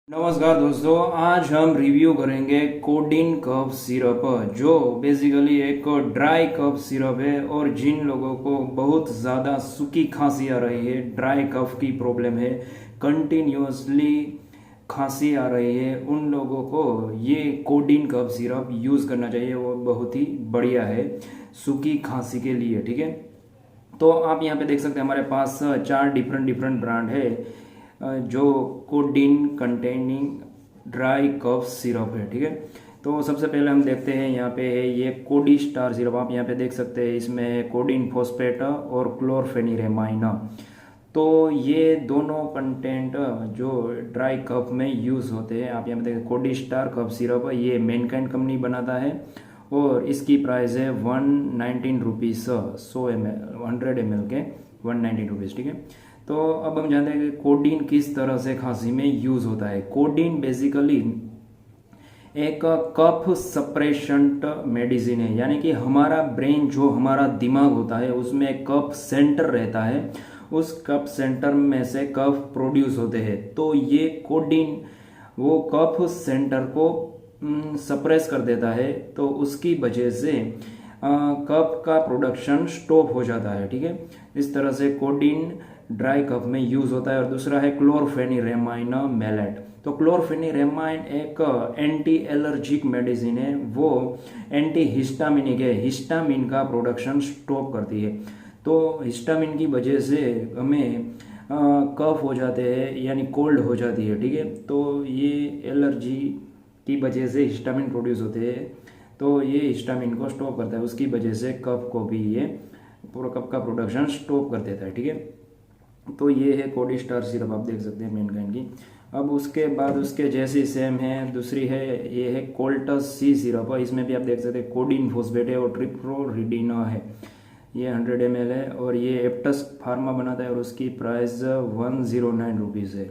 नमस्कार दोस्तों, आज हम रिव्यू करेंगे कोडिन कफ सिरप, जो बेसिकली एक ड्राई कफ सिरप है। और जिन लोगों को बहुत ज़्यादा सूखी खांसी आ रही है, ड्राई कफ की प्रॉब्लम है, कंटिन्यूसली खांसी आ रही है, उन लोगों को ये कोडिन कफ सिरप यूज़ करना चाहिए। वो बहुत ही बढ़िया है सूखी खांसी के लिए। ठीक है, तो आप यहाँ पे देख सकते हैं हमारे पास चार डिफरेंट ब्रांड है जो codeine containing dry cough syrup है। ठीक है, तो सबसे पहले हम देखते हैं यहाँ पे है ये कोडी स्टार सिरप। आप यहाँ पे देख सकते हैं इसमें कोडिन फॉस्फेट और क्लोरफेनिरेमाइन। तो ये दोनों कंटेंट जो ड्राई कफ में यूज़ होते हैं। आप यहाँ पे देखें कोडी स्टार कफ सिरप, ये मैनकाइंड कंपनी बनाता है और इसकी प्राइस है 119 रुपीज़। 100 ml के 119 रुपीज़। ठीक है, तो अब हम जानते हैं कि कोडिन किस तरह से खांसी में यूज़ होता है। कोडिन बेसिकली एक कफ सप्रेशंट मेडिसिन है, यानी कि हमारा ब्रेन, जो हमारा दिमाग होता है, उसमें एक कफ सेंटर रहता है। उस कफ सेंटर में से कफ प्रोड्यूस होते हैं। तो ये कोडिन वो कफ सेंटर को सप्रेस कर देता है, तो उसकी वजह से कफ का प्रोडक्शन स्टॉप हो जाता है। ठीक है, इस तरह से कोडिन ड्राई कफ में यूज होता है। और दूसरा है क्लोरफेनिरेमाइन मैलेट। तो क्लोरफेनिरेमाइन एक एंटी एलर्जिक मेडिसिन है, वो एंटी हिस्टामिनिक है, हिस्टामिन का प्रोडक्शन स्टॉप करती है। तो हिस्टामिन की वजह से हमें कफ हो जाते हैं, यानी कोल्ड हो जाती है। ठीक है, तो ये एलर्जी की वजह से हिस्टामिन प्रोड्यूस होते हैं, तो ये हिस्टामिन को स्टॉप करता है। उसकी वजह से कफ को भी ये पूरा कफ का प्रोडक्शन स्टॉप कर देता है। ठीक है, तो ये है कोडी स्टार सिरप, आप देख सकते हैं मैनकाइंड की। अब उसके बाद उसके जैसी सेम है, दूसरी है, ये है कोल्टस सी सिरप। इसमें भी आप देख सकते हैं कोडिन फॉस्फेट है और ट्रिप्रोरिडिना है। ये 100 ml है और ये एप्टस फार्मा बनाता है और उसकी प्राइस 109 रुपीज़ है।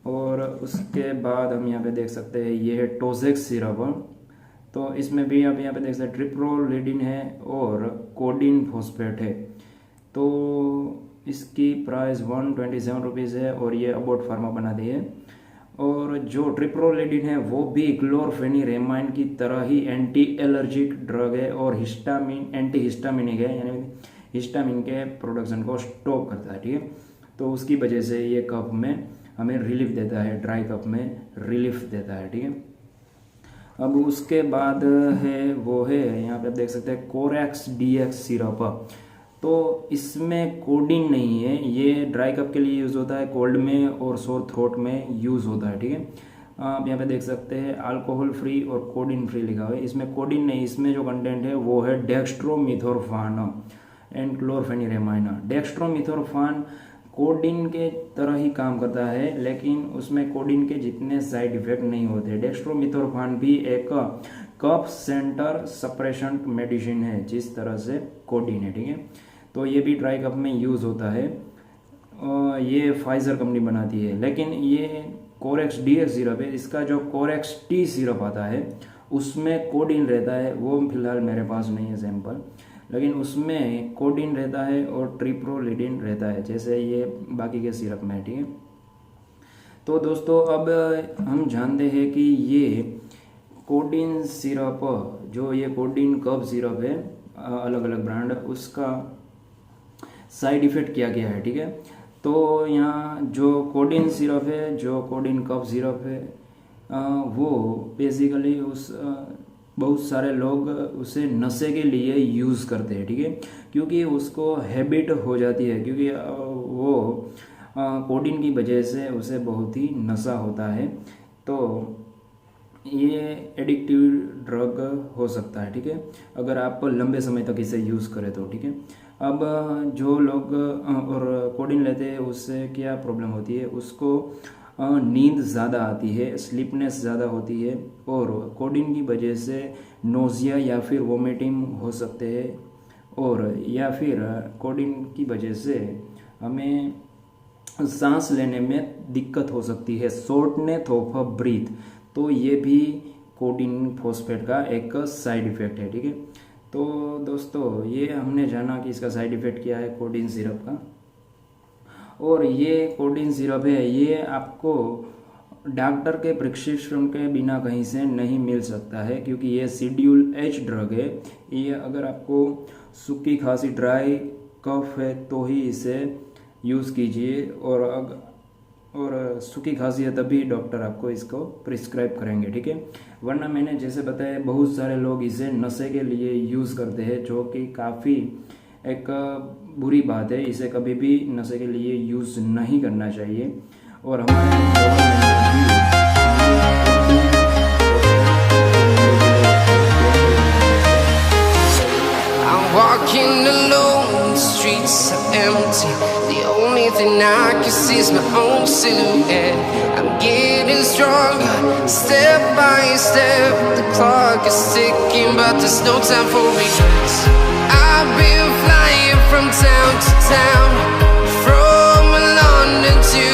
और उसके बाद हम यहाँ पे देख सकते हैं ये है टोजेक्स सिरप। तो इसमें भी आप यहाँ पे देख सकते हैं ट्रिप्रोलिडिन है और कोडिन फॉस्फेट है। तो इसकी प्राइस 127 रुपीज़ है और ये अबोट फार्मा बनाती है। और जो ट्रिप्रोलिडिन है वो भी क्लोरफेनिरेमाइन की तरह ही एंटी एलर्जिक ड्रग है और हिस्टामिन एंटी हिस्टामिनिक है, यानी हिस्टामिन के प्रोडक्शन को स्टॉप करता है। ठीक है, तो उसकी वजह से ये कफ में हमें रिलीफ देता है, ड्राई कफ में रिलीफ देता है। ठीक है, अब उसके बाद है वो है यहाँ पे आप देख सकते हैं कोरेक्स डीएक्स सिरप। तो इसमें कोडिन नहीं है, ये ड्राई कफ के लिए यूज़ होता है, कोल्ड में और सोर थ्रोट में यूज़ होता है। ठीक है, आप यहाँ पे देख सकते हैं अल्कोहल फ्री और कोडिन फ्री लिखा हुआ है। इसमें कोडिन नहीं, इसमें जो कंटेंट है वो है डेक्स्ट्रोमिथोरफान एंड क्लोरफेनिरेमाइन। डेक्स्ट्रोमिथोरफान कोडिन के तरह ही काम करता है, लेकिन उसमें कोडिन के जितने साइड इफेक्ट नहीं होते। डेक्स्ट्रोमिथोरफान भी एक कफ सेंटर सप्रेशन मेडिसिन है, जिस तरह से कोडिन है। ठीक है, तो ये भी ड्राई कफ में यूज़ होता है। ये फाइजर कंपनी बनाती है, लेकिन ये कोरेक्स डीएक्स सिरप है। इसका जो कोरेक्स टी सिरप आता है उसमें कोडिन रहता है, वो फिलहाल मेरे पास नहीं है सैंपल, लेकिन उसमें कोडिन रहता है और ट्रिप्रोलिडिन रहता है, जैसे ये बाकी के सिरप में। ठीक है, तो दोस्तों अब हम जानते हैं कि ये कोडिन सिरप, जो ये कोडिन कफ सिरप है, अलग अलग ब्रांड, उसका साइड इफ़ेक्ट क्या क्या है। ठीक है, तो यहाँ जो कोडिन सिरप है, जो कोडिन कफ सिरप है, वो बेसिकली उस बहुत सारे लोग उसे नशे के लिए यूज़ करते हैं। ठीक है, क्योंकि उसको हैबिट हो जाती है, क्योंकि वो कोडिन की वजह से उसे बहुत ही नशा होता है। तो ये एडिक्टिव ड्रग हो सकता है। ठीक है, अगर आप लंबे समय तक इसे यूज़ करें तो। ठीक है, अब जो लोग और कोडिन लेते हैं उससे क्या प्रॉब्लम होती है, उसको नींद ज़्यादा आती है, स्लीपनेस ज़्यादा होती है, और कोडिन की वजह से नोज़िया या फिर वोमिटिंग हो सकते हैं, और या फिर कोडिन की वजह से हमें सांस लेने में दिक्कत हो सकती है, शॉर्टनेस ऑफ ब्रीथ। तो ये भी कोडिन फॉस्फेट का एक साइड इफ़ेक्ट है। ठीक है, तो दोस्तों ये हमने जाना कि इसका साइड इफ़ेक्ट क्या है कोडिन सिरप का। और ये कोडिन सिरप है, ये आपको डॉक्टर के प्रिस्क्रिप्शन के बिना कहीं से नहीं मिल सकता है, क्योंकि ये शेड्यूल एच ड्रग है। ये अगर आपको सूखी खांसी ड्राई कफ है तो ही इसे यूज़ कीजिए, और सूखी खांसी है तभी डॉक्टर आपको इसको प्रिस्क्राइब करेंगे, ठीक है। वरना मैंने जैसे बताया बहुत सारे लोग इसे नशे के लिए यूज़ करते हैं, जो कि काफ़ी एक बुरी बात है। इसे कभी भी नशे के लिए यूज़ नहीं करना चाहिए। और हमारे walking alone, the streets are empty. The only thing I can see is my own silhouette. I'm getting stronger, step by step. The clock is ticking, but there's no time for regrets. I've been flying from town to town, from London to